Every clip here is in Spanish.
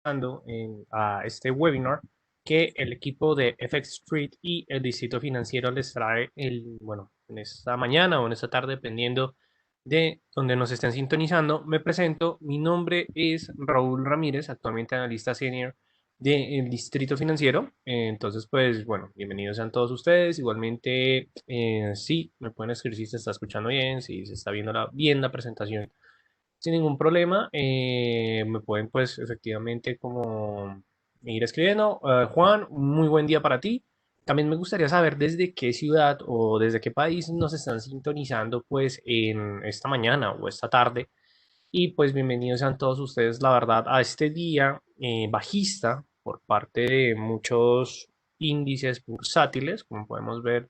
a este webinar que el equipo de FX Street y el Distrito Financiero les trae en esta mañana o en esta tarde, dependiendo de donde nos estén sintonizando. Me presento, mi nombre es Raúl Ramírez, actualmente analista senior del Distrito Financiero. Entonces, pues bueno, bienvenidos sean todos ustedes. Igualmente, sí, me pueden escribir si se está escuchando bien, si se está viendo bien la presentación sin ningún problema. Me pueden pues efectivamente como ir escribiendo. Juan, un muy buen día para ti. También me gustaría saber desde qué ciudad o desde qué país nos están sintonizando pues en esta mañana o esta tarde. Y pues bienvenidos sean todos ustedes, la verdad, a este día bajista por parte de muchos índices bursátiles, como podemos ver.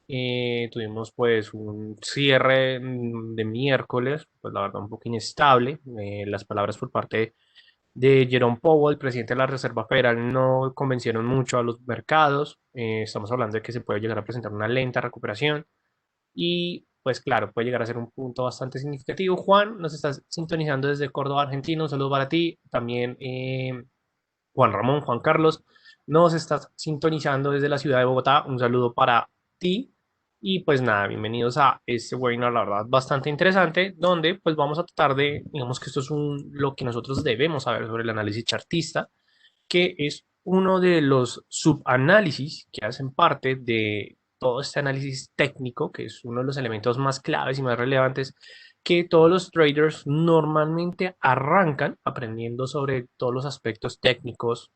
Tuvimos pues un cierre de miércoles, pues la verdad un poco inestable. Las palabras por parte de Jerome Powell, el presidente de la Reserva Federal, no convencieron mucho a los mercados. Estamos hablando de que se puede llegar a presentar una lenta recuperación y pues claro, puede llegar a ser un punto bastante significativo. Juan, nos estás sintonizando desde Córdoba, Argentina. Un saludo para ti. También Juan Ramón, Juan Carlos, nos estás sintonizando desde la ciudad de Bogotá. Un saludo para ti. Y pues nada, bienvenidos a este webinar, la verdad, bastante interesante, donde pues vamos a tratar de, digamos que esto es lo que nosotros debemos saber sobre el análisis chartista, que es uno de los subanálisis que hacen parte de todo este análisis técnico, que es uno de los elementos más claves y más relevantes que todos los traders normalmente arrancan aprendiendo sobre todos los aspectos técnicos,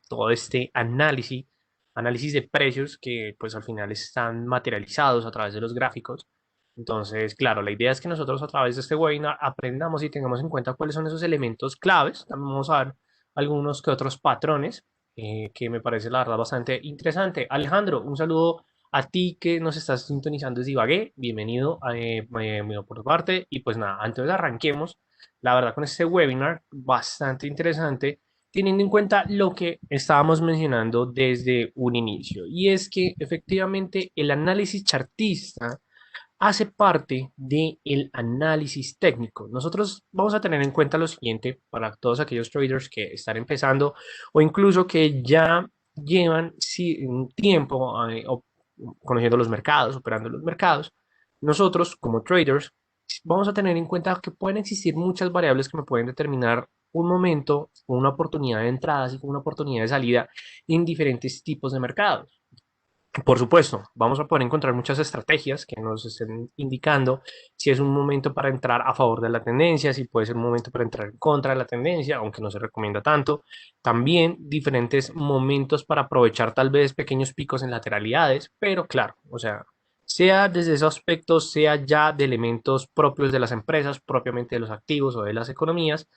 todo este análisis de precios que pues al final están materializados a través de los gráficos. Entonces, claro, la idea es que nosotros a través de este webinar aprendamos y tengamos en cuenta cuáles son esos elementos claves. También vamos a ver algunos que otros patrones que me parece la verdad bastante interesante. Alejandro, un saludo a ti que nos estás sintonizando desde Ibagué. Bienvenido por tu parte. Y pues nada, antes de arranquemos, la verdad con este webinar bastante interesante, teniendo en cuenta lo que estábamos mencionando desde un inicio. Y es que efectivamente el análisis chartista hace parte del análisis técnico. Nosotros vamos a tener en cuenta lo siguiente para todos aquellos traders que están empezando o incluso que ya llevan un tiempo conociendo los mercados, operando los mercados. Nosotros como traders vamos a tener en cuenta que pueden existir muchas variables que me pueden determinar un momento, una oportunidad de entrada, así como una oportunidad de salida en diferentes tipos de mercados. Por supuesto, vamos a poder encontrar muchas estrategias que nos estén indicando si es un momento para entrar a favor de la tendencia, si puede ser un momento para entrar en contra de la tendencia, aunque no se recomienda tanto. También diferentes momentos para aprovechar tal vez pequeños picos en lateralidades, pero claro, o sea, sea desde esos aspectos, sea ya de elementos propios de las empresas, propiamente de los activos o de las economías,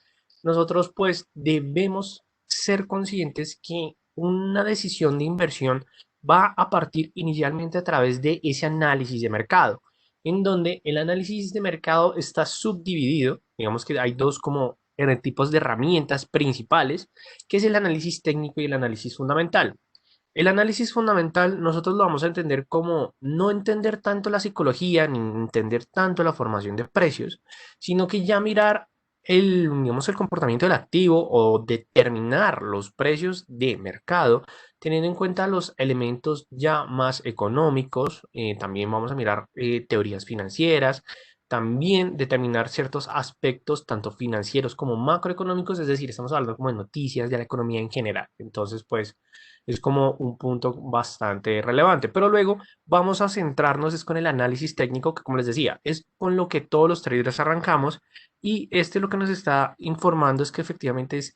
nosotros pues debemos ser conscientes que una decisión de inversión va a partir inicialmente a través de ese análisis de mercado, en donde el análisis de mercado está subdividido, digamos que hay dos como tipos de herramientas principales, que es el análisis técnico y el análisis fundamental. El análisis fundamental nosotros lo vamos a entender como no entender tanto la psicología ni entender tanto la formación de precios, sino que ya mirar digamos, el comportamiento del activo o determinar los precios de mercado teniendo en cuenta los elementos ya más económicos. También vamos a mirar teorías financieras, también determinar ciertos aspectos tanto financieros como macroeconómicos, es decir, estamos hablando como de noticias de la economía en general. Entonces, pues es como un punto bastante relevante. Pero luego vamos a centrarnos es con el análisis técnico, que como les decía, es con lo que todos los traders arrancamos. Y este lo que nos está informando es que efectivamente es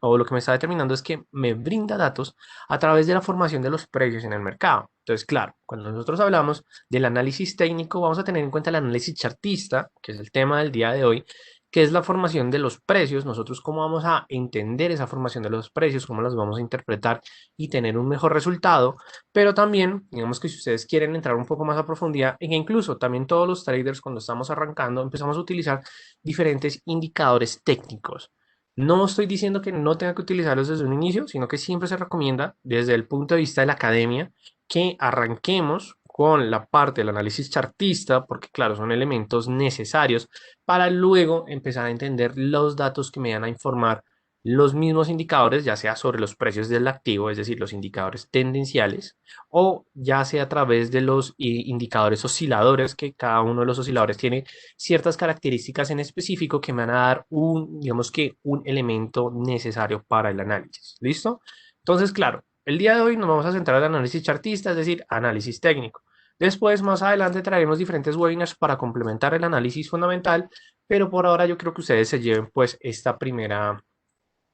o lo que me está determinando es que me brinda datos a través de la formación de los precios en el mercado. Entonces, claro, cuando nosotros hablamos del análisis técnico, vamos a tener en cuenta el análisis chartista, que es el tema del día de hoy, que es la formación de los precios. Nosotros cómo vamos a entender esa formación de los precios, cómo los vamos a interpretar y tener un mejor resultado. Pero también, digamos que si ustedes quieren entrar un poco más a profundidad, e incluso también todos los traders cuando estamos arrancando empezamos a utilizar diferentes indicadores técnicos. No estoy diciendo que no tenga que utilizarlos desde un inicio, sino que siempre se recomienda desde el punto de vista de la academia que arranquemos con la parte del análisis chartista, porque claro, son elementos necesarios para luego empezar a entender los datos que me van a informar los mismos indicadores, ya sea sobre los precios del activo, es decir, los indicadores tendenciales, o ya sea a través de los indicadores osciladores, que cada uno de los osciladores tiene ciertas características en específico que me van a dar digamos que un elemento necesario para el análisis. ¿Listo? Entonces, claro, el día de hoy nos vamos a centrar en el análisis chartista, es decir, análisis técnico. Después, más adelante, traeremos diferentes webinars para complementar el análisis fundamental, pero por ahora yo creo que ustedes se lleven pues esta primera,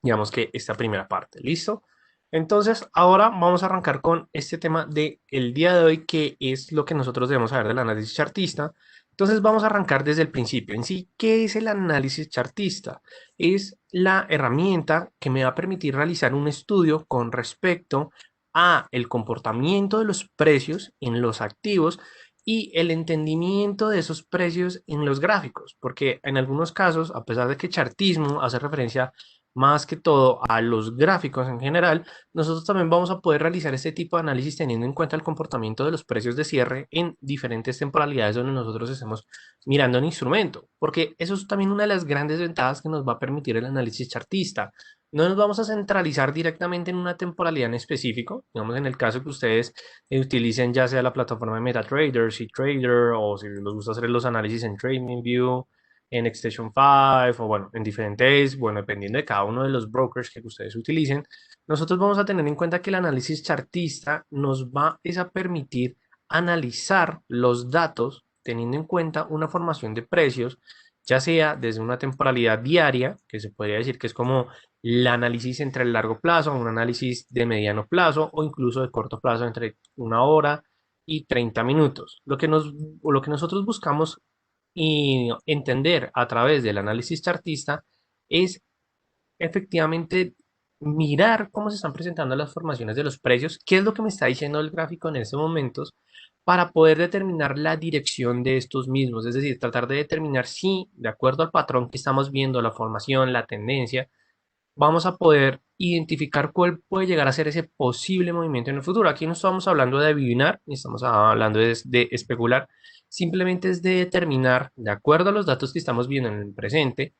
digamos que esta primera parte, ¿listo? Entonces, ahora vamos a arrancar con este tema del día de hoy, que es lo que nosotros debemos saber del análisis chartista. Entonces, vamos a arrancar desde el principio. En sí, ¿qué es el análisis chartista? Es la herramienta que me va a permitir realizar un estudio con respecto a el comportamiento de los precios en los activos y el entendimiento de esos precios en los gráficos, porque en algunos casos, a pesar de que chartismo hace referencia más que todo a los gráficos en general, nosotros también vamos a poder realizar este tipo de análisis teniendo en cuenta el comportamiento de los precios de cierre en diferentes temporalidades donde nosotros estemos mirando un instrumento, porque eso es también una de las grandes ventajas que nos va a permitir el análisis chartista. No nos vamos a centralizar directamente en una temporalidad en específico, digamos en el caso que ustedes utilicen ya sea la plataforma de MetaTrader, CTrader, o si les gusta hacer los análisis en TradingView, en Extension 5 o bueno, en diferentes, bueno, dependiendo de cada uno de los brokers que ustedes utilicen, nosotros vamos a tener en cuenta que el análisis chartista nos va a permitir analizar los datos teniendo en cuenta una formación de precios, ya sea desde una temporalidad diaria, que se podría decir que es como el análisis entre el largo plazo, un análisis de mediano plazo o incluso de corto plazo entre una hora y 30 minutos. Lo que nosotros buscamos y entender a través del análisis chartista es efectivamente mirar cómo se están presentando las formaciones de los precios, qué es lo que me está diciendo el gráfico en estos momentos para poder determinar la dirección de estos mismos, es decir, tratar de determinar si, de acuerdo al patrón que estamos viendo, la formación, la tendencia, vamos a poder identificar cuál puede llegar a ser ese posible movimiento en el futuro. Aquí no estamos hablando de adivinar, ni estamos hablando de especular, simplemente es de determinar, de acuerdo a los datos que estamos viendo en el presente,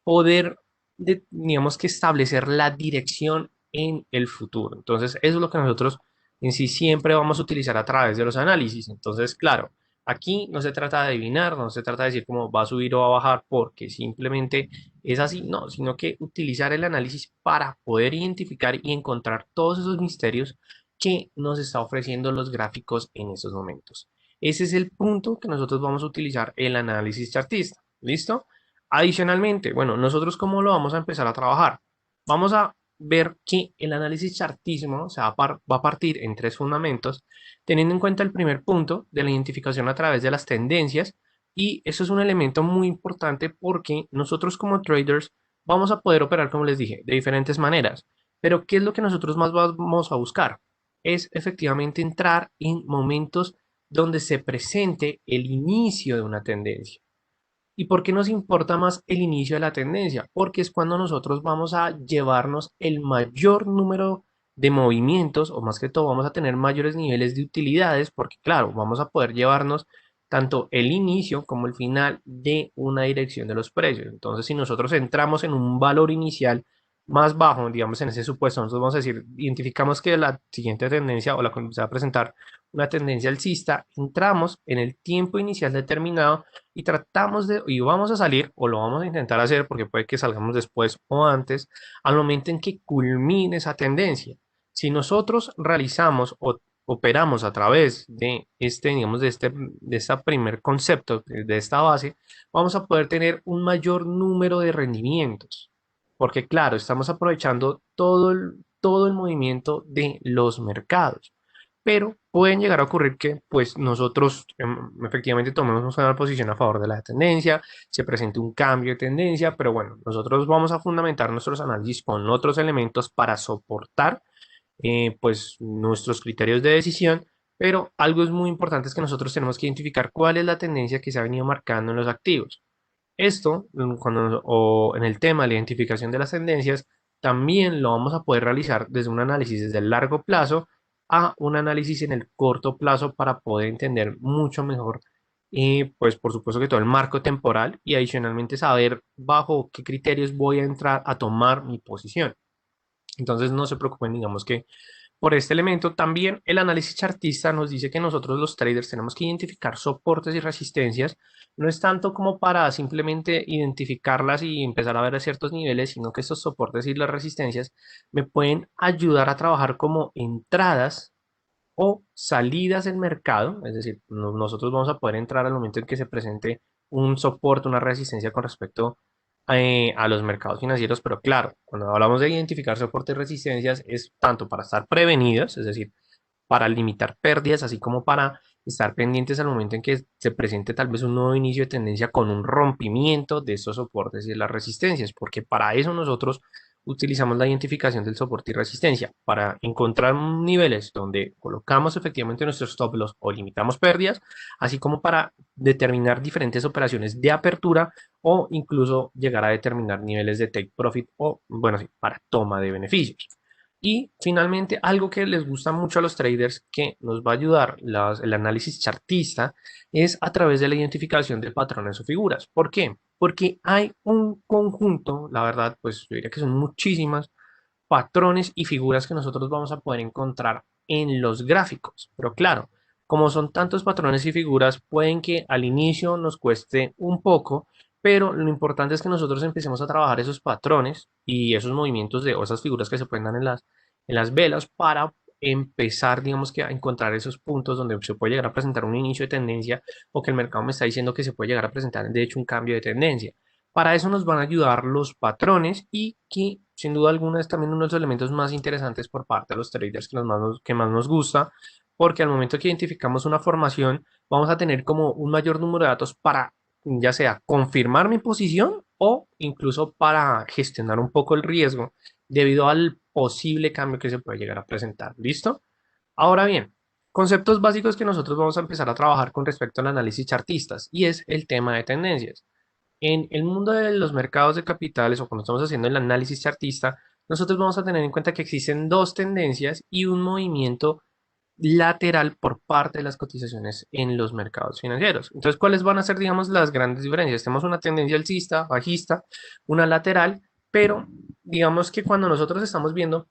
poder, digamos que establecer la dirección en el futuro. Entonces, eso es lo que nosotros en sí siempre vamos a utilizar a través de los análisis. Entonces, claro, aquí no se trata de adivinar, no se trata de decir cómo va a subir o va a bajar, porque simplemente es así, no, sino que utilizar el análisis para poder identificar y encontrar todos esos misterios que nos está ofreciendo los gráficos en estos momentos. Ese es el punto que nosotros vamos a utilizar el análisis chartista. ¿Listo? Adicionalmente, bueno, nosotros cómo lo vamos a empezar a trabajar. Vamos a ver que el análisis chartísimo va a partir en tres fundamentos, teniendo en cuenta el primer punto de la identificación a través de las tendencias, y eso es un elemento muy importante porque nosotros como traders vamos a poder operar, como les dije, de diferentes maneras. Pero ¿qué es lo que nosotros más vamos a buscar? Es efectivamente entrar en momentos donde se presente el inicio de una tendencia. ¿Y por qué nos importa más el inicio de la tendencia? Porque es cuando nosotros vamos a llevarnos el mayor número de movimientos, o más que todo vamos a tener mayores niveles de utilidades, porque claro, vamos a poder llevarnos tanto el inicio como el final de una dirección de los precios. Entonces, si nosotros entramos en un valor inicial más bajo, digamos en ese supuesto, nosotros vamos a decir, identificamos que la siguiente tendencia o la que se va a presentar una tendencia alcista, entramos en el tiempo inicial determinado y tratamos de, y vamos a salir, o lo vamos a intentar hacer, porque puede que salgamos después o antes, al momento en que culmine esa tendencia. Si nosotros realizamos o operamos a través de este, digamos, de este primer concepto, de esta base, vamos a poder tener un mayor número de rendimientos. Porque claro, estamos aprovechando todo el movimiento de los mercados, pero pueden llegar a ocurrir que pues nosotros efectivamente tomemos una posición a favor de la tendencia, se presente un cambio de tendencia, pero bueno, nosotros vamos a fundamentar nuestros análisis con otros elementos para soportar pues nuestros criterios de decisión, pero algo es muy importante es que nosotros tenemos que identificar cuál es la tendencia que se ha venido marcando en los activos. Esto, o en el tema de la identificación de las tendencias, también lo vamos a poder realizar desde un análisis desde el largo plazo a un análisis en el corto plazo para poder entender mucho mejor pues por supuesto que todo el marco temporal y adicionalmente saber bajo qué criterios voy a entrar a tomar mi posición. Entonces no se preocupen, digamos que por este elemento también el análisis chartista nos dice que nosotros los traders tenemos que identificar soportes y resistencias. No es tanto como para simplemente identificarlas y empezar a ver a ciertos niveles, sino que estos soportes y las resistencias me pueden ayudar a trabajar como entradas o salidas del mercado, es decir, nosotros vamos a poder entrar al momento en que se presente un soporte, una resistencia con respecto a los mercados financieros, pero claro, cuando hablamos de identificar soportes y resistencias es tanto para estar prevenidos, es decir, para limitar pérdidas, así como para estar pendientes al momento en que se presente tal vez un nuevo inicio de tendencia con un rompimiento de estos soportes y de las resistencias, porque para eso nosotros utilizamos la identificación del soporte y resistencia, para encontrar niveles donde colocamos efectivamente nuestros stop loss o limitamos pérdidas, así como para determinar diferentes operaciones de apertura o incluso llegar a determinar niveles de take profit o, bueno, sí, para toma de beneficios. Y finalmente, algo que les gusta mucho a los traders que nos va a ayudar el análisis chartista es a través de la identificación de patrones o figuras. ¿Por qué? Porque hay un conjunto, la verdad, pues yo diría que son muchísimas patrones y figuras que nosotros vamos a poder encontrar en los gráficos. Pero claro, como son tantos patrones y figuras, pueden que al inicio nos cueste un poco, pero lo importante es que nosotros empecemos a trabajar esos patrones y esos movimientos o esas figuras que se pueden dar en las velas para empezar, digamos que a encontrar esos puntos donde se puede llegar a presentar un inicio de tendencia o que el mercado me está diciendo que se puede llegar a presentar, de hecho, un cambio de tendencia. Para eso nos van a ayudar los patrones y que sin duda alguna es también uno de los elementos más interesantes por parte de los traders que más nos gusta, porque al momento que identificamos una formación vamos a tener como un mayor número de datos para ya sea confirmar mi posición o incluso para gestionar un poco el riesgo debido al posible cambio que se puede llegar a presentar. ¿Listo? Ahora bien, conceptos básicos que nosotros vamos a empezar a trabajar con respecto al análisis chartistas y es el tema de tendencias. En el mundo de los mercados de capitales o cuando estamos haciendo el análisis chartista, nosotros vamos a tener en cuenta que existen dos tendencias y un movimiento lateral por parte de las cotizaciones en los mercados financieros. Entonces, ¿cuáles van a ser, digamos, las grandes diferencias? Tenemos una tendencia alcista, bajista, una lateral, pero digamos que cuando nosotros estamos viendo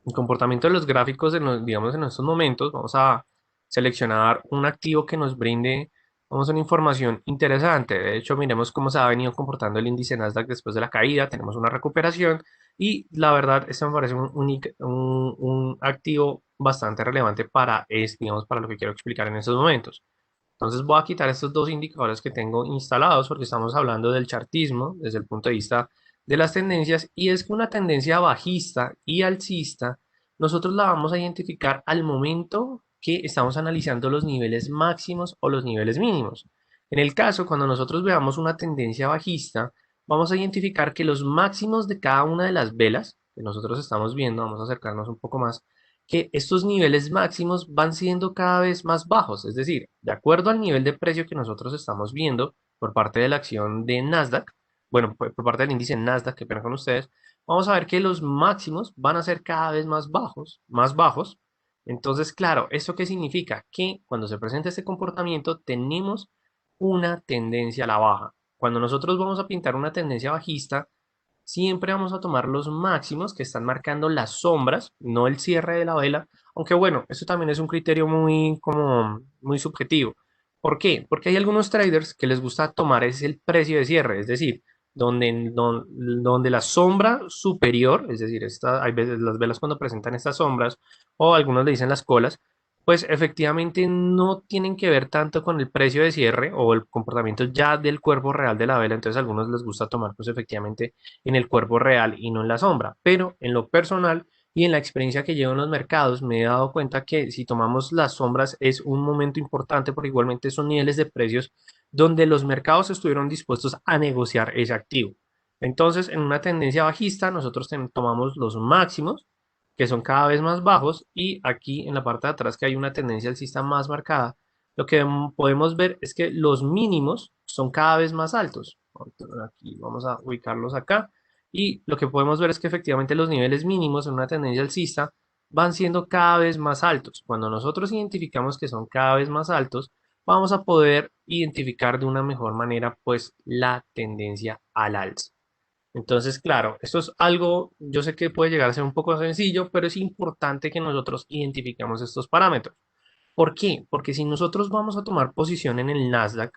el comportamiento de los gráficos, digamos, en estos momentos, vamos a seleccionar un activo que nos brinde, vamos a una información interesante. De hecho, miremos cómo se ha venido comportando el índice Nasdaq después de la caída. Tenemos una recuperación y la verdad, este me parece un activo bastante relevante para, digamos, para lo que quiero explicar en estos momentos. Entonces voy a quitar estos dos indicadores que tengo instalados porque estamos hablando del chartismo desde el punto de vista de las tendencias y es que una tendencia bajista y alcista nosotros la vamos a identificar al momento que estamos analizando los niveles máximos o los niveles mínimos. En el caso, cuando nosotros veamos una tendencia bajista, vamos a identificar que los máximos de cada una de las velas que nosotros estamos viendo, vamos a acercarnos un poco más, que estos niveles máximos van siendo cada vez más bajos, es decir, de acuerdo al nivel de precio que nosotros estamos viendo por parte de la acción de Nasdaq, bueno, por parte del índice Nasdaq, que pena con ustedes, vamos a ver que los máximos van a ser cada vez más bajos, más bajos. Entonces, claro, ¿eso qué significa? Que cuando se presenta este comportamiento tenemos una tendencia a la baja. Cuando nosotros vamos a pintar una tendencia bajista, siempre vamos a tomar los máximos que están marcando las sombras, no el cierre de la vela, aunque bueno, eso también es un criterio muy subjetivo. ¿Por qué? Porque hay algunos traders que les gusta tomar es el precio de cierre, es decir, donde la sombra superior, es decir, hay veces las velas cuando presentan estas sombras, o algunos le dicen las colas, pues efectivamente no tienen que ver tanto con el precio de cierre o el comportamiento ya del cuerpo real de la vela, entonces a algunos les gusta tomar pues efectivamente en el cuerpo real y no en la sombra, pero en lo personal y en la experiencia que llevo en los mercados me he dado cuenta que si tomamos las sombras es un momento importante porque igualmente son niveles de precios donde los mercados estuvieron dispuestos a negociar ese activo. Entonces, en una tendencia bajista, nosotros tomamos los máximos, que son cada vez más bajos, y aquí en la parte de atrás que hay una tendencia alcista más marcada, lo que podemos ver es que los mínimos son cada vez más altos. Aquí vamos a ubicarlos acá. Y lo que podemos ver es que efectivamente los niveles mínimos en una tendencia alcista van siendo cada vez más altos. Cuando nosotros identificamos que son cada vez más altos, vamos a poder identificar de una mejor manera pues la tendencia al alza. Entonces, claro, esto es algo, yo sé que puede llegar a ser un poco sencillo, pero es importante que nosotros identifiquemos estos parámetros. ¿Por qué? Porque si nosotros vamos a tomar posición en el Nasdaq,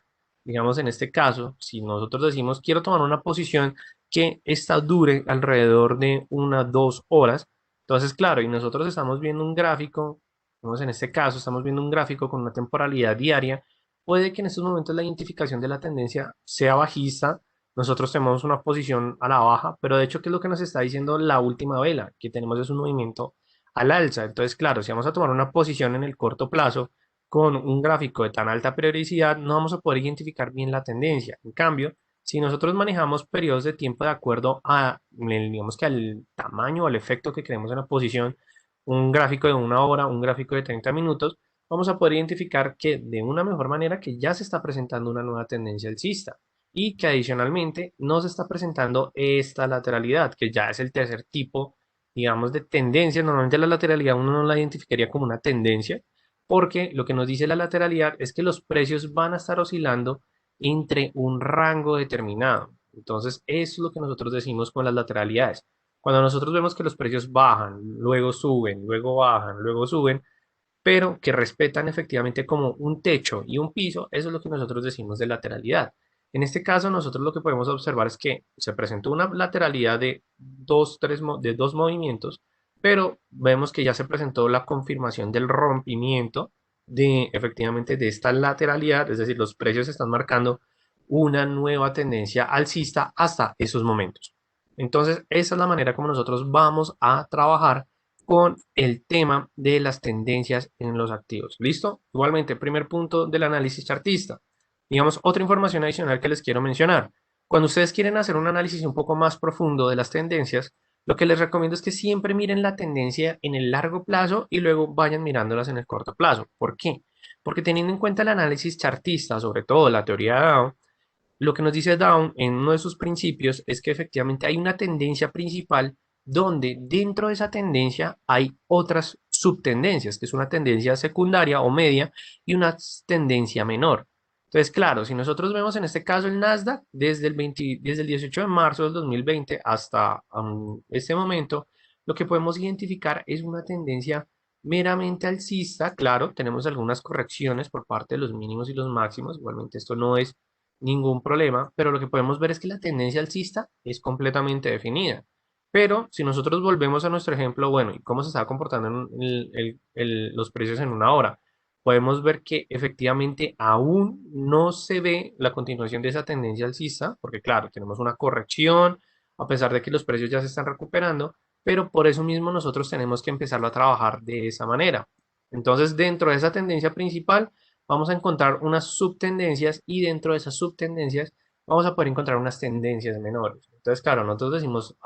digamos en este caso, si nosotros decimos quiero tomar una posición que esta dure alrededor de unas 2 horas, entonces claro, y nosotros estamos viendo un gráfico, digamos en este caso estamos viendo un gráfico con una temporalidad diaria, puede que en estos momentos la identificación de la tendencia sea bajista, nosotros tenemos una posición a la baja, pero de hecho, ¿qué es lo que nos está diciendo la última vela? Que tenemos es un movimiento al alza. Entonces, claro, si vamos a tomar una posición en el corto plazo con un gráfico de tan alta periodicidad, no vamos a poder identificar bien la tendencia. En cambio, si nosotros manejamos periodos de tiempo de acuerdo a, digamos que al tamaño o al efecto que queremos en la posición, un gráfico de 1 hora, un gráfico de 30 minutos, vamos a poder identificar que de una mejor manera que ya se está presentando una nueva tendencia alcista y que adicionalmente no se está presentando esta lateralidad, que ya es el tercer tipo, digamos, de tendencia. Normalmente la lateralidad uno no la identificaría como una tendencia, porque lo que nos dice la lateralidad es que los precios van a estar oscilando entre un rango determinado. Entonces, eso es lo que nosotros decimos con las lateralidades. Cuando nosotros vemos que los precios bajan, luego suben, luego bajan, luego suben, pero que respetan efectivamente como un techo y un piso, eso es lo que nosotros decimos de lateralidad. En este caso, nosotros lo que podemos observar es que se presentó una lateralidad de de dos movimientos, pero vemos que ya se presentó la confirmación del rompimiento de efectivamente de esta lateralidad, es decir, los precios están marcando una nueva tendencia alcista hasta esos momentos. Entonces, esa es la manera como nosotros vamos a trabajar con el tema de las tendencias en los activos. ¿Listo? Igualmente, primer punto del análisis chartista. Digamos, otra información adicional que les quiero mencionar. Cuando ustedes quieren hacer un análisis un poco más profundo de las tendencias, lo que les recomiendo es que siempre miren la tendencia en el largo plazo y luego vayan mirándolas en el corto plazo. ¿Por qué? Porque teniendo en cuenta el análisis chartista, sobre todo la teoría de Dow, lo que nos dice Down en uno de sus principios es que efectivamente hay una tendencia principal donde dentro de esa tendencia hay otras subtendencias, que es una tendencia secundaria o media y una tendencia menor. Entonces, claro, si nosotros vemos en este caso el Nasdaq desde el 18 de marzo del 2020 hasta este momento, lo que podemos identificar es una tendencia meramente alcista. Claro, tenemos algunas correcciones por parte de los mínimos y los máximos. Igualmente, esto no es ningún problema, pero lo que podemos ver es que la tendencia alcista es completamente definida. Pero si nosotros volvemos a nuestro ejemplo, bueno, ¿y cómo se está comportando los precios en 1 hora? Podemos ver que efectivamente aún no se ve la continuación de esa tendencia alcista, porque claro, tenemos una corrección, a pesar de que los precios ya se están recuperando, pero por eso mismo nosotros tenemos que empezarlo a trabajar de esa manera. Entonces, dentro de esa tendencia principal, vamos a encontrar unas subtendencias y dentro de esas subtendencias vamos a poder encontrar unas tendencias menores. Entonces, claro, nosotros decimos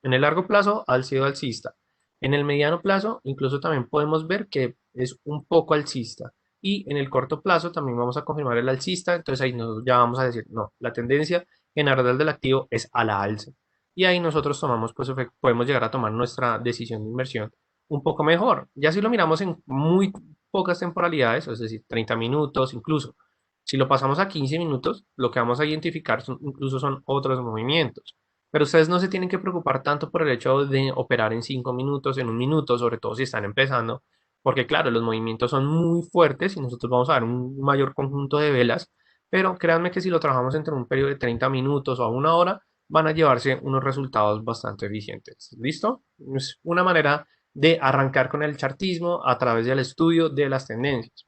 en el largo plazo sido alcista. En el mediano plazo, incluso también podemos ver que es un poco alcista. Y en el corto plazo también vamos a confirmar el alcista. Entonces ahí ya vamos a decir, no, la tendencia general del activo es a la alza. Y ahí nosotros tomamos, pues podemos llegar a tomar nuestra decisión de inversión un poco mejor. Ya si lo miramos en muy pocas temporalidades, es decir, 30 minutos, incluso si lo pasamos a 15 minutos, lo que vamos a identificar incluso son otros movimientos. Pero ustedes no se tienen que preocupar tanto por el hecho de operar en 5 minutos, en 1 minuto, sobre todo si están empezando, porque claro, los movimientos son muy fuertes y nosotros vamos a ver un mayor conjunto de velas, pero créanme que si lo trabajamos entre un periodo de 30 minutos o a 1 hora, van a llevarse unos resultados bastante eficientes. ¿Listo? Es una manera de arrancar con el chartismo a través del estudio de las tendencias.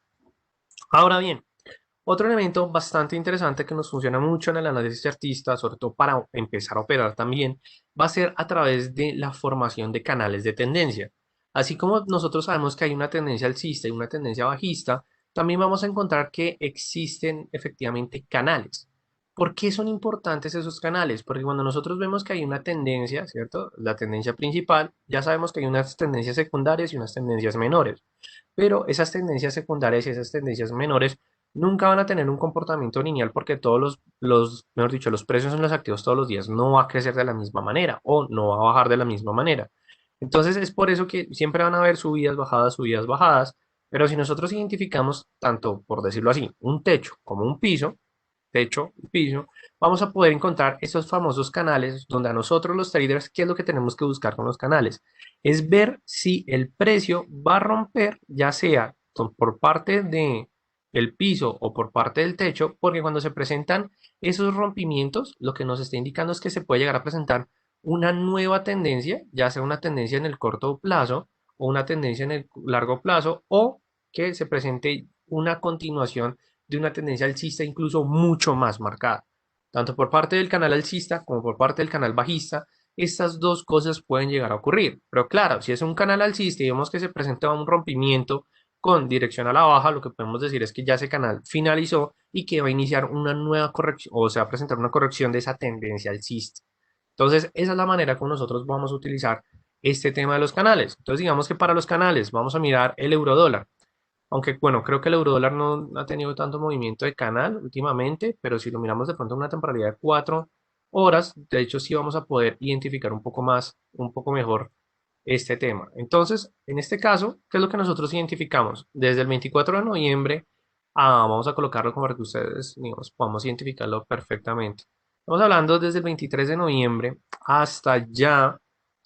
Ahora bien, otro elemento bastante interesante que nos funciona mucho en el análisis chartista, sobre todo para empezar a operar también, va a ser a través de la formación de canales de tendencia. Así como nosotros sabemos que hay una tendencia alcista y una tendencia bajista, también vamos a encontrar que existen efectivamente canales. ¿Por qué son importantes esos canales? Porque cuando nosotros vemos que hay una tendencia, ¿cierto? La tendencia principal, ya sabemos que hay unas tendencias secundarias y unas tendencias menores. Pero esas tendencias secundarias y esas tendencias menores nunca van a tener un comportamiento lineal porque mejor dicho, los precios en los activos todos los días no va a crecer de la misma manera o no va a bajar de la misma manera. Entonces es por eso que siempre van a haber subidas, bajadas, Pero si nosotros identificamos tanto, por decirlo así, un techo como un piso, techo y piso, vamos a poder encontrar esos famosos canales donde a nosotros los traders, ¿qué es lo que tenemos que buscar con los canales? Es ver si el precio va a romper, ya sea por parte de el piso o por parte del techo, porque cuando se presentan esos rompimientos, lo que nos está indicando es que se puede llegar a presentar una nueva tendencia, ya sea una tendencia en el corto plazo o una tendencia en el largo plazo, o que se presente una continuación de una tendencia alcista incluso mucho más marcada. Tanto por parte del canal alcista como por parte del canal bajista, estas dos cosas pueden llegar a ocurrir. Pero claro, si es un canal alcista y vemos que se presenta un rompimiento con dirección a la baja, lo que podemos decir es que ya ese canal finalizó y que va a iniciar una nueva corrección o se va a presentar una corrección de esa tendencia alcista. Entonces, esa es la manera como nosotros vamos a utilizar este tema de los canales. Entonces, digamos que para los canales vamos a mirar el euro dólar. Aunque bueno, creo que el eurodólar no ha tenido tanto movimiento de canal últimamente, pero si lo miramos de pronto en una temporalidad de 4 horas, de hecho sí vamos a poder identificar un poco más, un poco mejor este tema. Entonces, en este caso, ¿qué es lo que nosotros identificamos? Desde el 24 de noviembre, vamos a colocarlo como para que ustedes, digamos, podamos identificarlo perfectamente. Estamos hablando desde el 23 de noviembre hasta ya,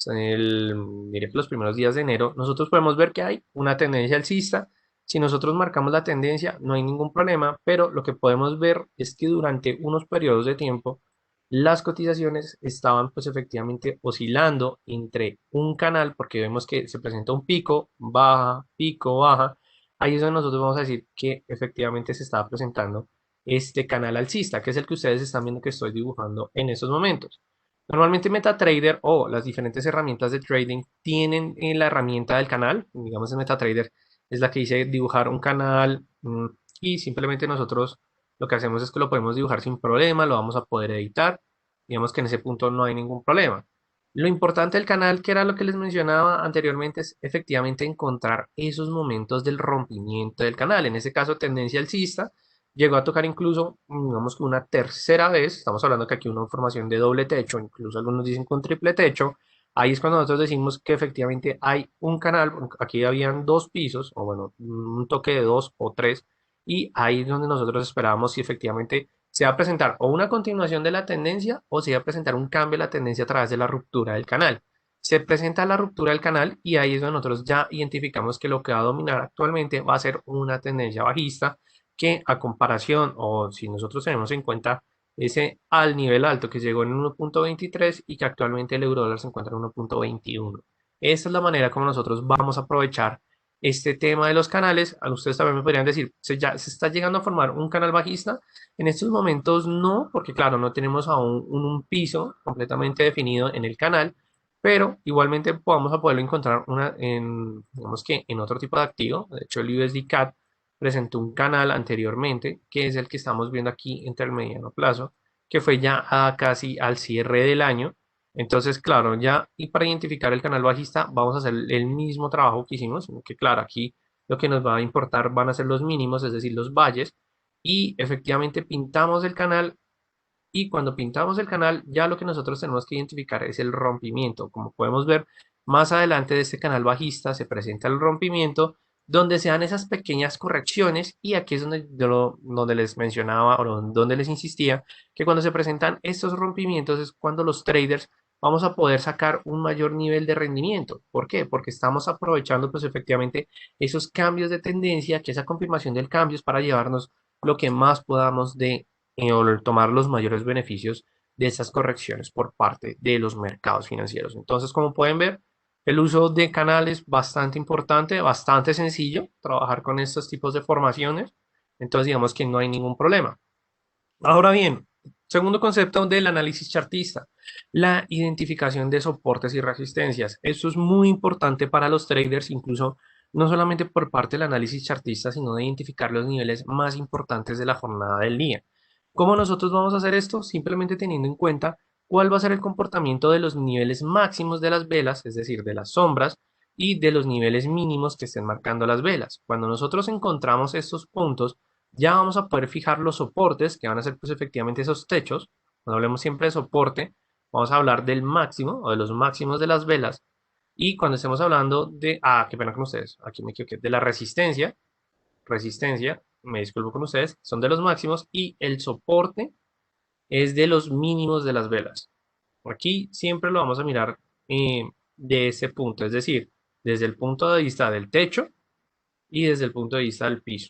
diré que los primeros días de enero, nosotros podemos ver que hay una tendencia alcista. Si nosotros marcamos la tendencia, no hay ningún problema, pero lo que podemos ver es que durante unos periodos de tiempo, las cotizaciones estaban pues efectivamente oscilando entre un canal, porque vemos que se presenta un pico, baja, pico, baja. Ahí es donde nosotros vamos a decir que efectivamente se estaba presentando este canal alcista, que es el que ustedes están viendo que estoy dibujando en estos momentos. Normalmente MetaTrader o las diferentes herramientas de trading tienen la herramienta del canal, digamos en MetaTrader es la que dice dibujar un canal y simplemente nosotros lo que hacemos es que lo podemos dibujar sin problema, lo vamos a poder editar, digamos que en ese punto no hay ningún problema. Lo importante del canal, que era lo que les mencionaba anteriormente, es efectivamente encontrar esos momentos del rompimiento del canal. En ese caso, tendencia alcista, llegó a tocar incluso, digamos que una tercera vez, estamos hablando que aquí una formación de doble techo, incluso algunos dicen con triple techo, ahí es cuando nosotros decimos que efectivamente hay un canal, aquí habían dos pisos, o bueno, un toque de dos o tres, y ahí es donde nosotros esperábamos si efectivamente se va a presentar o una continuación de la tendencia o se va a presentar un cambio de la tendencia a través de la ruptura del canal. Se presenta la ruptura del canal y ahí es donde nosotros ya identificamos que lo que va a dominar actualmente va a ser una tendencia bajista que a comparación o si nosotros tenemos en cuenta ese al nivel alto que llegó en 1.23 y que actualmente el euro dólar se encuentra en 1.21. Esa es la manera como nosotros vamos a aprovechar este tema de los canales. A ustedes también me podrían decir, ya se está llegando a formar un canal bajista? En estos momentos no, porque claro, no tenemos aún un piso completamente definido en el canal, pero igualmente vamos a poderlo encontrar digamos que en otro tipo de activo. De hecho, el USD CAD presentó un canal anteriormente, que es el que estamos viendo aquí entre el mediano plazo, que fue ya casi al cierre del año. Entonces, claro, ya y para identificar el canal bajista vamos a hacer el mismo trabajo que hicimos, que claro, aquí lo que nos va a importar van a ser los mínimos, es decir, los valles, y efectivamente pintamos el canal y cuando pintamos el canal ya lo que nosotros tenemos que identificar es el rompimiento. Como podemos ver, más adelante de este canal bajista se presenta el rompimiento donde se dan esas pequeñas correcciones y aquí es donde, donde les mencionaba o donde les insistía que cuando se presentan estos rompimientos es cuando los traders vamos a poder sacar un mayor nivel de rendimiento. ¿Por qué? Porque estamos aprovechando pues efectivamente esos cambios de tendencia, que esa confirmación del cambio es para llevarnos lo que más podamos de o tomar los mayores beneficios de esas correcciones por parte de los mercados financieros. Entonces, como pueden ver, el uso de canales bastante importante, bastante sencillo, trabajar con estos tipos de formaciones. Entonces, digamos que no hay ningún problema. Ahora bien, segundo concepto del análisis chartista, la identificación de soportes y resistencias. Esto es muy importante para los traders, incluso no solamente por parte del análisis chartista, sino de identificar los niveles más importantes de la jornada del día. ¿Cómo nosotros vamos a hacer esto? Simplemente teniendo en cuenta cuál va a ser el comportamiento de los niveles máximos de las velas, es decir, de las sombras, y de los niveles mínimos que estén marcando las velas. Cuando nosotros encontramos estos puntos, ya vamos a poder fijar los soportes, que van a ser pues efectivamente esos techos. Cuando hablemos siempre de soporte, vamos a hablar del máximo o de los máximos de las velas Y cuando estemos hablando de, qué pena con ustedes, aquí me equivoqué, de la resistencia, me disculpo con ustedes, son de los máximos y el soporte es de los mínimos de las velas. Aquí siempre lo vamos a mirar de ese punto, es decir, desde el punto de vista del techo y desde el punto de vista del piso.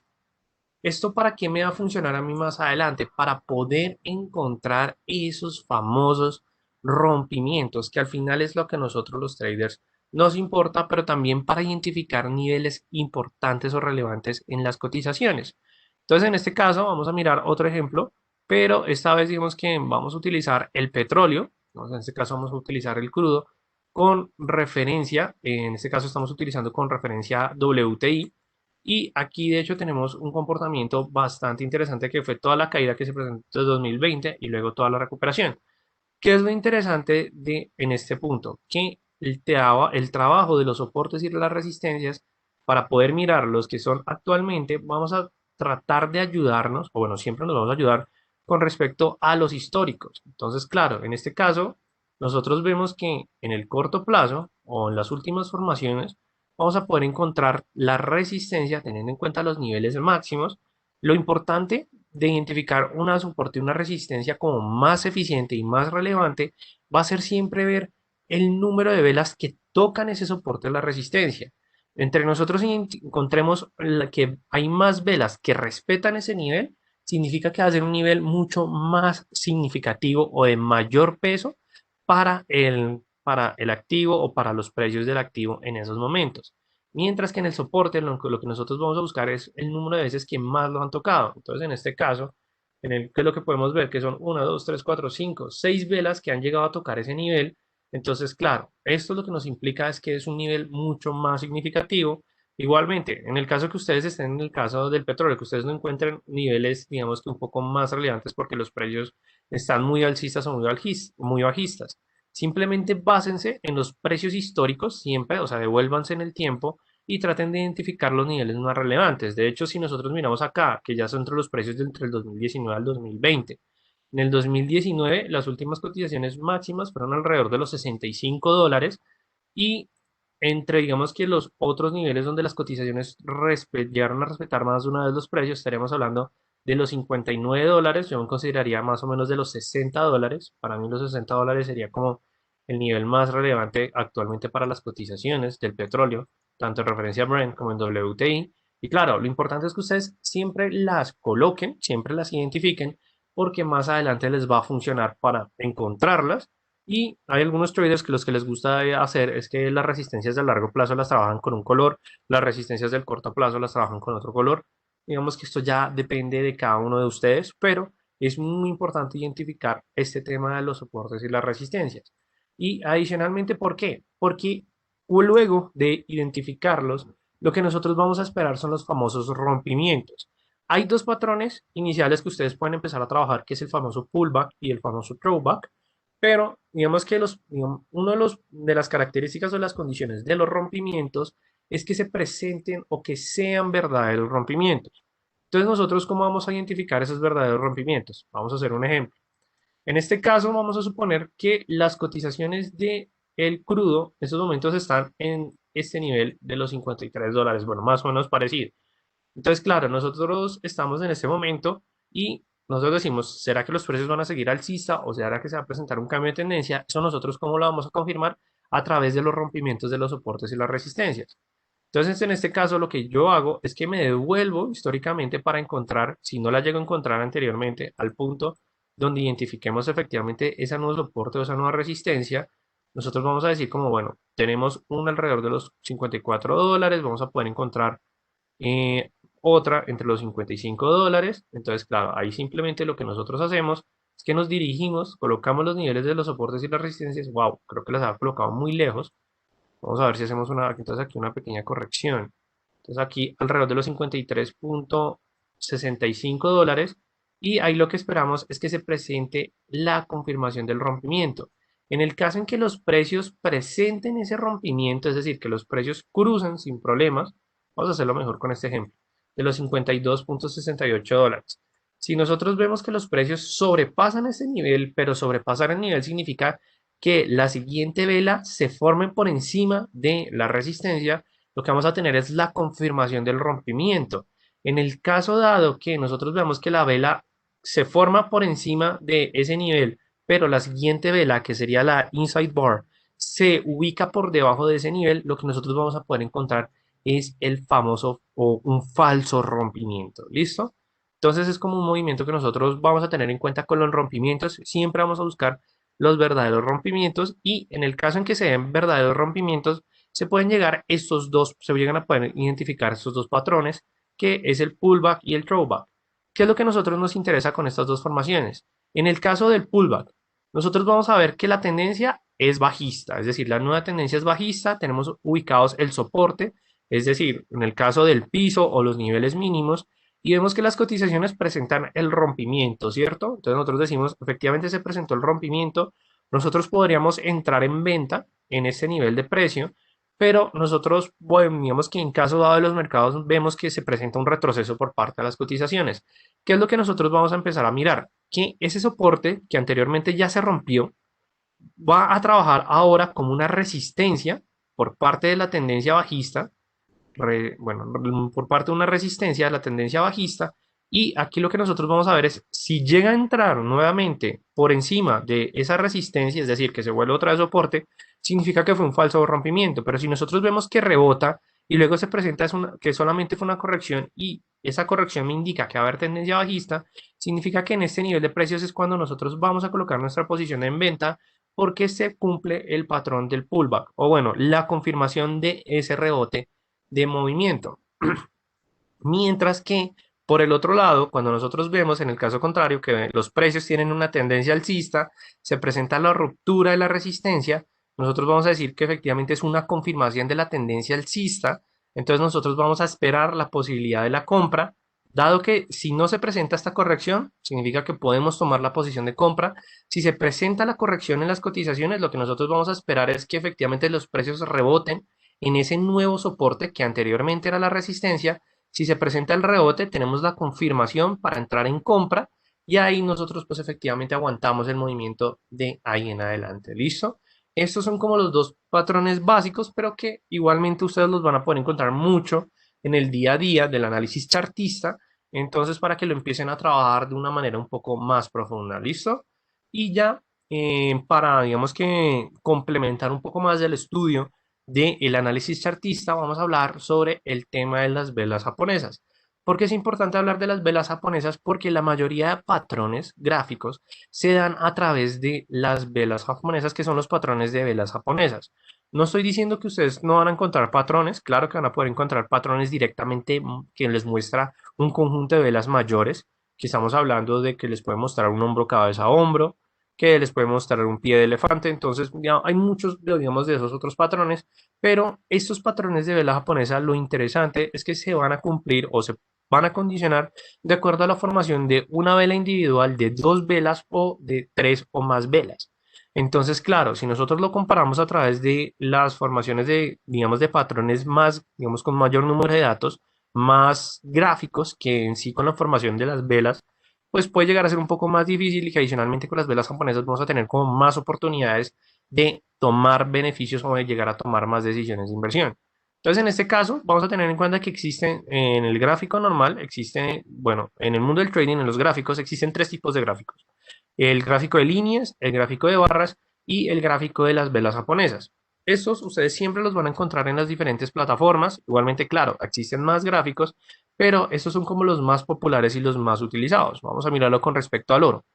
¿Esto para qué me va a funcionar a mí más adelante? Para poder encontrar esos famosos rompimientos, que al final es lo que a nosotros los traders nos importa, pero también para identificar niveles importantes o relevantes en las cotizaciones. Entonces, en este caso, vamos a mirar otro ejemplo, pero esta vez digamos que vamos a utilizar el petróleo, ¿no? En este caso vamos a utilizar el crudo con referencia, en este caso estamos utilizando con referencia WTI, y aquí de hecho tenemos un comportamiento bastante interesante que fue toda la caída que se presentó en 2020 y luego toda la recuperación. ¿Qué es lo interesante en este punto? Que el trabajo de los soportes y de las resistencias, para poder mirar los que son actualmente, vamos a tratar de ayudarnos, o bueno, siempre nos vamos a ayudar con respecto a los históricos. Entonces, claro, en este caso, nosotros vemos que en el corto plazo o en las últimas formaciones, vamos a poder encontrar la resistencia teniendo en cuenta los niveles máximos. Lo importante de identificar una soporte y una resistencia como más eficiente y más relevante va a ser siempre ver el número de velas que tocan ese soporte o la resistencia. Entre nosotros encontremos que hay más velas que respetan ese nivel, significa que va a ser un nivel mucho más significativo o de mayor peso para el activo o para los precios del activo en esos momentos. Mientras que en el soporte lo que nosotros vamos a buscar es el número de veces que más lo han tocado. Entonces, en este caso, ¿qué es lo que podemos ver? Que son 1, 2, 3, 4, 5, 6 velas que han llegado a tocar ese nivel. Entonces, claro, esto lo que nos implica es que es un nivel mucho más significativo. Igualmente, en el caso que ustedes estén en el caso del petróleo, que ustedes no encuentren niveles, digamos que un poco más relevantes porque los precios están muy alcistas o muy bajistas. Simplemente básense en los precios históricos siempre, o sea, devuélvanse en el tiempo y traten de identificar los niveles más relevantes. De hecho, si nosotros miramos acá, que ya son entre los precios de entre el 2019 al 2020, en el 2019 las últimas cotizaciones máximas fueron alrededor de los $65 y entre, digamos que los otros niveles donde las cotizaciones llegaron a respetar más de una vez los precios, estaríamos hablando de los $59, yo me consideraría más o menos de los $60. Para mí los $60 sería como el nivel más relevante actualmente para las cotizaciones del petróleo, tanto en referencia a Brent como en WTI. Y claro, lo importante es que ustedes siempre las coloquen, siempre las identifiquen, porque más adelante les va a funcionar para encontrarlas. Y hay algunos traders que los que les gusta hacer es que las resistencias de largo plazo las trabajan con un color, las resistencias del corto plazo las trabajan con otro color. Digamos que esto ya depende de cada uno de ustedes, pero es muy importante identificar este tema de los soportes y las resistencias. Y adicionalmente, ¿por qué? Porque luego de identificarlos, lo que nosotros vamos a esperar son los famosos rompimientos. Hay dos patrones iniciales que ustedes pueden empezar a trabajar, que es el famoso pullback y el famoso throwback, pero digamos que uno de las características o las condiciones de los rompimientos es que se presenten o que sean verdaderos rompimientos. Entonces, nosotros, ¿cómo vamos a identificar esos verdaderos rompimientos? Vamos a hacer un ejemplo. En este caso, vamos a suponer que las cotizaciones de el crudo en estos momentos están en este nivel de los $53, bueno, más o menos parecido. Entonces, claro, nosotros estamos en este momento y nosotros decimos, ¿será que los precios van a seguir alcista o será que se va a presentar un cambio de tendencia? Eso nosotros, ¿cómo lo vamos a confirmar? A través de los rompimientos de los soportes y las resistencias. Entonces, en este caso, lo que yo hago es que me devuelvo históricamente para encontrar, si no la llego a encontrar anteriormente, al punto donde identifiquemos efectivamente esa nueva soporte o esa nueva resistencia. Nosotros vamos a decir como, bueno, tenemos un alrededor de los $54, vamos a poder encontrar eh, otra entre los $55. Entonces, claro, ahí simplemente lo que nosotros hacemos es que nos dirigimos, colocamos los niveles de los soportes y las resistencias. Wow, creo que las ha colocado muy lejos. Vamos a ver si hacemos entonces aquí una pequeña corrección. Entonces aquí alrededor de los 53.65 y ahí lo que esperamos es que se presente la confirmación del rompimiento. En el caso en que los precios presenten ese rompimiento, es decir, que los precios cruzan sin problemas, vamos a hacerlo mejor con este ejemplo, de los $52.68. Si nosotros vemos que los precios sobrepasan ese nivel, pero sobrepasar el nivel significa que la siguiente vela se forme por encima de la resistencia, lo que vamos a tener es la confirmación del rompimiento. En el caso dado que nosotros veamos que la vela se forma por encima de ese nivel, pero la siguiente vela, que sería la inside bar, se ubica por debajo de ese nivel, lo que nosotros vamos a poder encontrar es el famoso o un falso rompimiento. ¿Listo? Entonces es como un movimiento que nosotros vamos a tener en cuenta con los rompimientos. Siempre vamos a buscar los verdaderos rompimientos y en el caso en que se den verdaderos rompimientos, se pueden llegar estos dos, se llegan a poder identificar estos dos patrones, que es el pullback y el throwback. ¿Qué es lo que a nosotros nos interesa con estas dos formaciones? En el caso del pullback, nosotros vamos a ver que la tendencia es bajista, es decir, la nueva tendencia es bajista, tenemos ubicados el soporte, es decir, en el caso del piso o los niveles mínimos, y vemos que las cotizaciones presentan el rompimiento, ¿cierto? Entonces nosotros decimos, efectivamente se presentó el rompimiento, nosotros podríamos entrar en venta en este nivel de precio, pero nosotros, bueno, digamos que en caso dado de los mercados vemos que se presenta un retroceso por parte de las cotizaciones. ¿Qué es lo que nosotros vamos a empezar a mirar? Que ese soporte que anteriormente ya se rompió, va a trabajar ahora como una resistencia por parte de la tendencia bajista, bueno, por parte de una resistencia de la tendencia bajista. Y aquí lo que nosotros vamos a ver es si llega a entrar nuevamente por encima de esa resistencia, es decir, que se vuelve otra vez soporte, significa que fue un falso rompimiento. Pero si nosotros vemos que rebota y luego se presenta que solamente fue una corrección y esa corrección me indica que va a haber tendencia bajista, significa que en este nivel de precios es cuando nosotros vamos a colocar nuestra posición en venta porque se cumple el patrón del pullback o bueno, la confirmación de ese rebote de movimiento. Mientras que, por el otro lado, cuando nosotros vemos en el caso contrario que los precios tienen una tendencia alcista, se presenta la ruptura de la resistencia, nosotros vamos a decir que efectivamente es una confirmación de la tendencia alcista, entonces nosotros vamos a esperar la posibilidad de la compra, dado que si no se presenta esta corrección, significa que podemos tomar la posición de compra. Si se presenta la corrección en las cotizaciones, lo que nosotros vamos a esperar es que efectivamente los precios reboten en ese nuevo soporte que anteriormente era la resistencia. Si se presenta el rebote, tenemos la confirmación para entrar en compra y ahí nosotros pues efectivamente aguantamos el movimiento de ahí en adelante. ¿Listo? Estos son como los dos patrones básicos, pero que igualmente ustedes los van a poder encontrar mucho en el día a día del análisis chartista. Entonces, para que lo empiecen a trabajar de una manera un poco más profunda. ¿Listo? Y ya para, digamos que complementar un poco más del estudio del análisis chartista, vamos a hablar sobre el tema de las velas japonesas. ¿Por qué es importante hablar de las velas japonesas? Porque la mayoría de patrones gráficos se dan a través de las velas japonesas, que son los patrones de velas japonesas. No estoy diciendo que ustedes no van a encontrar patrones, claro que van a poder encontrar patrones directamente que les muestra un conjunto de velas mayores, que estamos hablando de que les puede mostrar un hombro cabeza a hombro, que les puede mostrar un pie de elefante, entonces ya hay muchos, digamos, de esos otros patrones, pero estos patrones de vela japonesa, lo interesante es que se van a cumplir o se van a condicionar de acuerdo a la formación de una vela individual, de dos velas o de tres o más velas. Entonces, claro, si nosotros lo comparamos a través de las formaciones de, digamos, de patrones más, digamos, con mayor número de datos, más gráficos que en sí con la formación de las velas, pues puede llegar a ser un poco más difícil y que adicionalmente con las velas japonesas vamos a tener como más oportunidades de tomar beneficios o de llegar a tomar más decisiones de inversión. Entonces, en este caso, vamos a tener en cuenta que existen en el gráfico normal, existe, bueno, en el mundo del trading, en los gráficos, existen tres tipos de gráficos. El gráfico de líneas, el gráfico de barras y el gráfico de las velas japonesas. Estos ustedes siempre los van a encontrar en las diferentes plataformas. Igualmente, claro, existen más gráficos, pero estos son como los más populares y los más utilizados. Vamos a mirarlo con respecto al oro.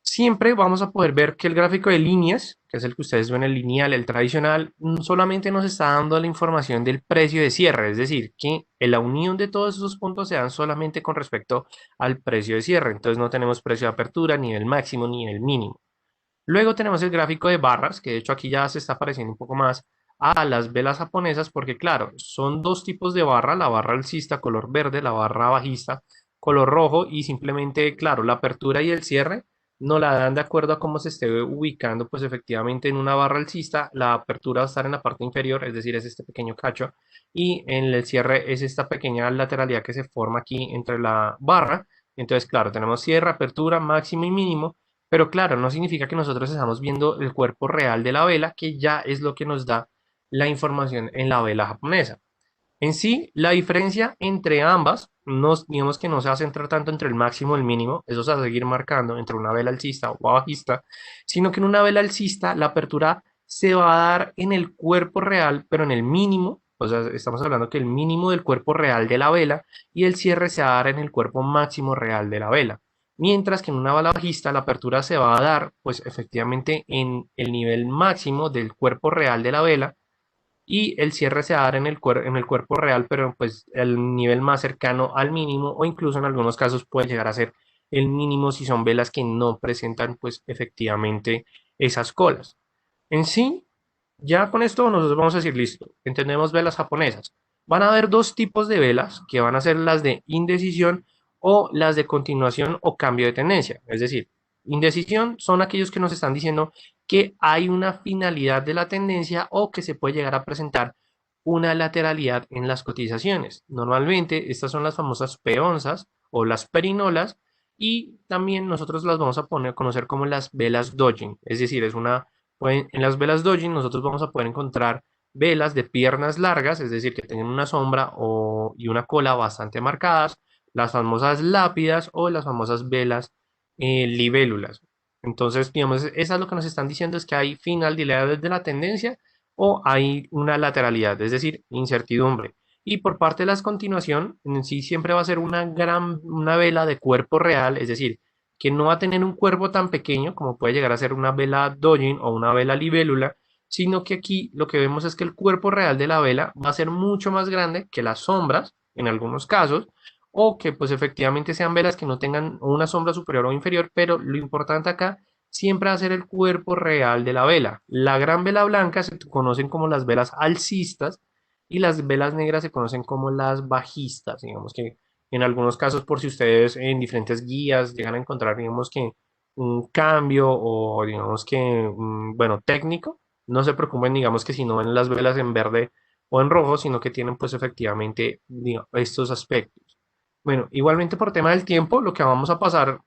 Siempre vamos a poder ver que el gráfico de líneas, que es el que ustedes ven, el lineal, el tradicional, solamente nos está dando la información del precio de cierre, es decir, que la unión de todos esos puntos se dan solamente con respecto al precio de cierre. Entonces no tenemos precio de apertura, ni el máximo, ni el mínimo. Luego tenemos el gráfico de barras, que de hecho aquí ya se está pareciendo un poco más a las velas japonesas, porque claro, son dos tipos de barra, la barra alcista color verde, la barra bajista color rojo, y simplemente, claro, la apertura y el cierre no la dan de acuerdo a cómo se esté ubicando, pues efectivamente en una barra alcista la apertura va a estar en la parte inferior, es decir, es este pequeño cacho, y en el cierre es esta pequeña lateralidad que se forma aquí entre la barra. Entonces, claro, tenemos cierre, apertura, máximo y mínimo. Pero claro, no significa que nosotros estamos viendo el cuerpo real de la vela, que ya es lo que nos da la información en la vela japonesa. En sí, la diferencia entre ambas, no, digamos que no se va a centrar tanto entre el máximo y el mínimo, eso se va a seguir marcando entre una vela alcista o bajista, sino que en una vela alcista la apertura se va a dar en el cuerpo real, pero en el mínimo, o sea, estamos hablando que el mínimo del cuerpo real de la vela y el cierre se va a dar en el cuerpo máximo real de la vela. Mientras que en una vela bajista la apertura se va a dar, pues efectivamente en el nivel máximo del cuerpo real de la vela y el cierre se va a dar en en el cuerpo real, pero pues el nivel más cercano al mínimo o incluso en algunos casos puede llegar a ser el mínimo si son velas que no presentan pues efectivamente esas colas. En sí, ya con esto nosotros vamos a decir, listo, entendemos velas japonesas. Van a haber dos tipos de velas que van a ser las de indecisión o las de continuación o cambio de tendencia. Es decir, indecisión son aquellos que nos están diciendo que hay una finalidad de la tendencia o que se puede llegar a presentar una lateralidad en las cotizaciones. Normalmente estas son las famosas peonzas o las perinolas y también nosotros las vamos a poner a conocer como las velas dojin. Es decir, es una en las velas dojin nosotros vamos a poder encontrar velas de piernas largas, es decir, que tengan una sombra y una cola bastante marcadas, las famosas lápidas o las famosas velas libélulas. Entonces, digamos, eso es lo que nos están diciendo, es que hay finalidades de la tendencia o hay una lateralidad, es decir, incertidumbre. Y por parte de las continuación, en sí siempre va a ser una vela de cuerpo real, es decir, que no va a tener un cuerpo tan pequeño como puede llegar a ser una vela Dojin o una vela libélula, sino que aquí lo que vemos es que el cuerpo real de la vela va a ser mucho más grande que las sombras, en algunos casos, o que pues efectivamente sean velas que no tengan una sombra superior o inferior, pero lo importante acá siempre va a ser el cuerpo real de la vela. La gran vela blanca se conocen como las velas alcistas y las velas negras se conocen como las bajistas, digamos que en algunos casos, por si ustedes en diferentes guías llegan a encontrar, digamos que un cambio o digamos que, bueno, técnico, no se preocupen, digamos que si no ven las velas en verde o en rojo, sino que tienen pues efectivamente estos aspectos. Bueno, igualmente por tema del tiempo, lo que vamos a pasar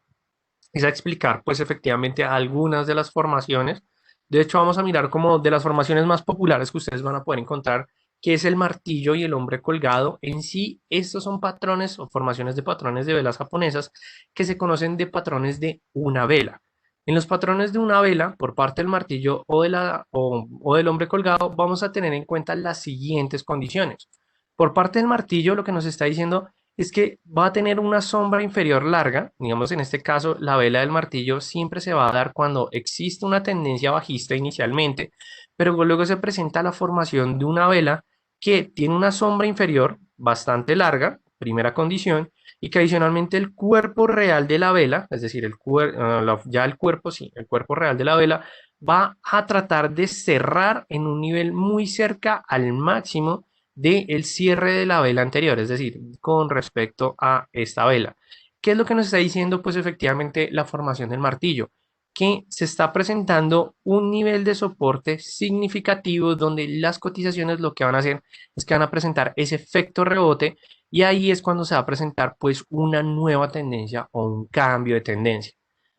es a explicar pues efectivamente algunas de las formaciones. De hecho, vamos a mirar como de las formaciones más populares que ustedes van a poder encontrar, que es el martillo y el hombre colgado. En sí, estos son patrones o formaciones de patrones de velas japonesas que se conocen de patrones de una vela. En los patrones de una vela, por parte del martillo o del hombre colgado, vamos a tener en cuenta las siguientes condiciones. Por parte del martillo, lo que nos está diciendo es que va a tener una sombra inferior larga, digamos en este caso la vela del martillo siempre se va a dar cuando existe una tendencia bajista inicialmente, pero luego se presenta la formación de una vela que tiene una sombra inferior bastante larga, primera condición, y que adicionalmente el cuerpo real de la vela, es decir, ya el cuerpo, sí, el cuerpo real de la vela va a tratar de cerrar en un nivel muy cerca al máximo del cierre de la vela anterior, es decir, con respecto a esta vela. ¿Qué es lo que nos está diciendo? Pues efectivamente la formación del martillo, que se está presentando un nivel de soporte significativo donde las cotizaciones lo que van a hacer es que van a presentar ese efecto rebote y ahí es cuando se va a presentar pues una nueva tendencia o un cambio de tendencia.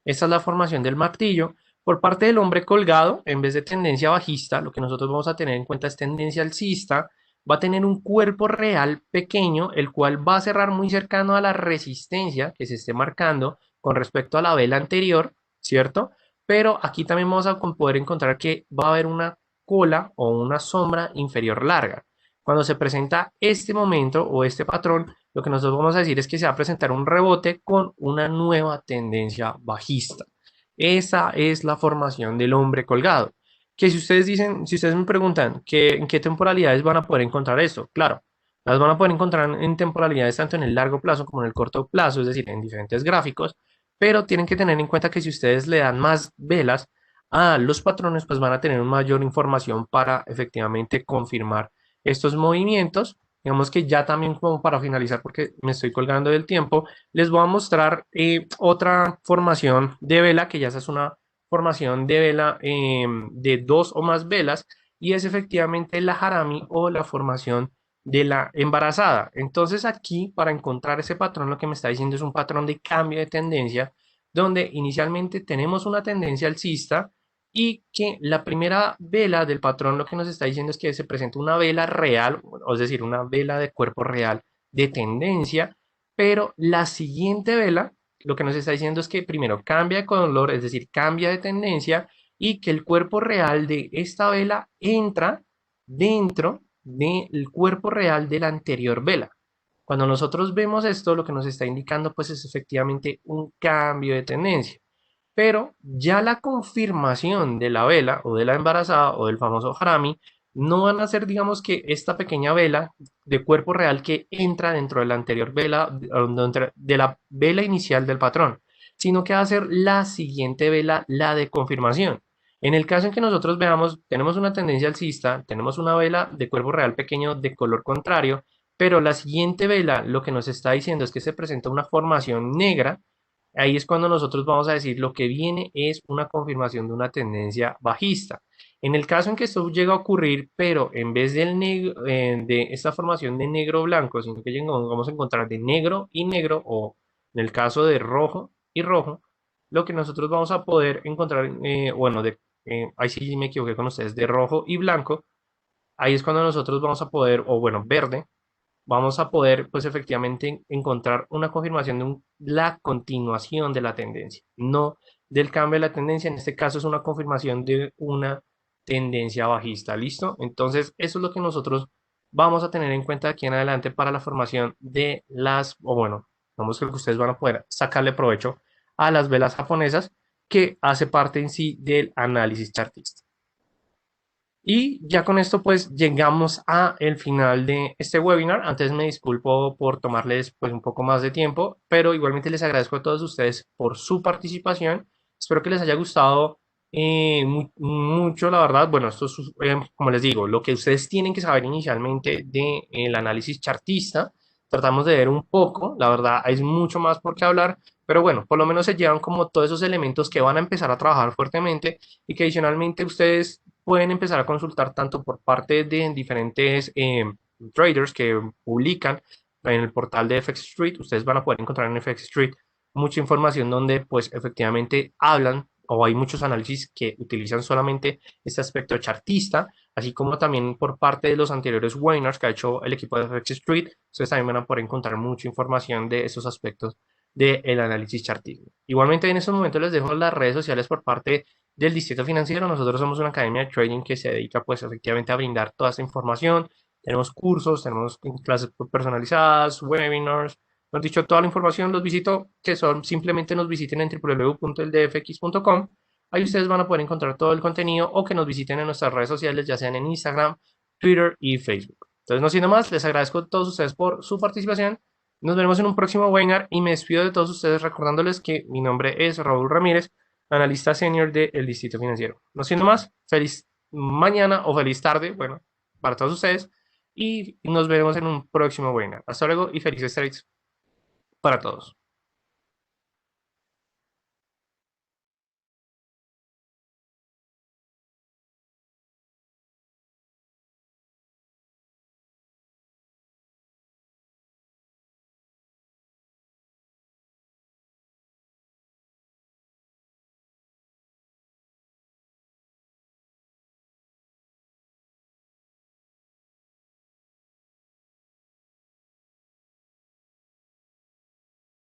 Esta es la formación del martillo. Por parte del hombre colgado, en vez de tendencia bajista, lo que nosotros vamos a tener en cuenta es tendencia alcista, va a tener un cuerpo real pequeño, el cual va a cerrar muy cercano a la resistencia que se esté marcando con respecto a la vela anterior, ¿cierto? Pero aquí también vamos a poder encontrar que va a haber una cola o una sombra inferior larga. Cuando se presenta este momento o este patrón, lo que nosotros vamos a decir es que se va a presentar un rebote con una nueva tendencia bajista. Esa es la formación del hombre colgado que si ustedes dicen, si ustedes me preguntan en qué temporalidades van a poder encontrar esto, claro, las van a poder encontrar en temporalidades tanto en el largo plazo como en el corto plazo, es decir, en diferentes gráficos, pero tienen que tener en cuenta que si ustedes le dan más velas a los patrones, pues van a tener mayor información para efectivamente confirmar estos movimientos. Digamos que ya también como para finalizar, porque me estoy colgando del tiempo, les voy a mostrar otra formación de vela, que ya esa es una formación de vela de dos o más velas y es efectivamente la harami o la formación de la embarazada. Entonces aquí para encontrar ese patrón lo que me está diciendo es un patrón de cambio de tendencia donde inicialmente tenemos una tendencia alcista y que la primera vela del patrón lo que nos está diciendo es que se presenta una vela real, es decir, una vela de cuerpo real de tendencia, pero la siguiente vela lo que nos está diciendo es que primero cambia de color, es decir, cambia de tendencia y que el cuerpo real de esta vela entra dentro del cuerpo real de la anterior vela. Cuando nosotros vemos esto, lo que nos está indicando pues es efectivamente un cambio de tendencia. Pero ya la confirmación de la vela o de la embarazada o del famoso harami no van a ser, digamos que esta pequeña vela de cuerpo real que entra dentro de la anterior vela, de la vela inicial del patrón, sino que va a ser la siguiente vela, la de confirmación. En el caso en que nosotros veamos, tenemos una tendencia alcista, tenemos una vela de cuerpo real pequeño de color contrario, pero la siguiente vela lo que nos está diciendo es que se presenta una formación negra. Ahí es cuando nosotros vamos a decir lo que viene es una confirmación de una tendencia bajista. En el caso en que esto llega a ocurrir, pero en vez del negro, de esta formación de negro-blanco, sino que vamos a encontrar de negro y negro, o en el caso de rojo y rojo, lo que nosotros vamos a poder encontrar, bueno, ahí sí me equivoqué con ustedes, de rojo y blanco, ahí es cuando nosotros vamos a poder, o bueno, verde, vamos a poder, pues efectivamente, encontrar una confirmación de la continuación de la tendencia, no del cambio de la tendencia. En este caso es una confirmación de una tendencia bajista. ¿Listo? Entonces, eso es lo que nosotros vamos a tener en cuenta de aquí en adelante para la formación de las, o bueno, vamos que ustedes van a poder sacarle provecho a las velas japonesas que hace parte en sí del análisis chartista. Y ya con esto pues llegamos a el final de este webinar. Antes me disculpo por tomarles pues un poco más de tiempo, pero igualmente les agradezco a todos ustedes por su participación. Espero que les haya gustado mucho, la verdad. Bueno, esto es, como les digo, lo que ustedes tienen que saber inicialmente del análisis chartista. Tratamos de ver un poco, la verdad, hay mucho más por qué hablar, pero bueno, por lo menos se llevan como todos esos elementos que van a empezar a trabajar fuertemente y que adicionalmente ustedes pueden empezar a consultar tanto por parte de diferentes traders que publican en el portal de FX Street. Ustedes van a poder encontrar en FX Street mucha información donde pues efectivamente hablan o hay muchos análisis que utilizan solamente este aspecto chartista, así como también por parte de los anteriores webinars que ha hecho el equipo de FX Street. Ustedes también van a poder encontrar mucha información de esos aspectos del análisis chartista. Igualmente en estos momentos les dejo las redes sociales por parte del Distrito Financiero. Nosotros somos una academia de trading que se dedica pues efectivamente a brindar toda esta información. Tenemos cursos, tenemos clases personalizadas, webinars, nos dicho toda la información, los visito, que son simplemente nos visiten en www.eldfx.com. Ahí ustedes van a poder encontrar todo el contenido o que nos visiten en nuestras redes sociales, ya sean en Instagram, Twitter y Facebook. Entonces, no siendo más, les agradezco a todos ustedes por su participación. Nos veremos en un próximo webinar y me despido de todos ustedes recordándoles que mi nombre es Raúl Ramírez, analista senior del Distrito Financiero. No siendo más, feliz mañana o feliz tarde, bueno, para todos ustedes y nos veremos en un próximo webinar. Hasta luego y felices trades para todos.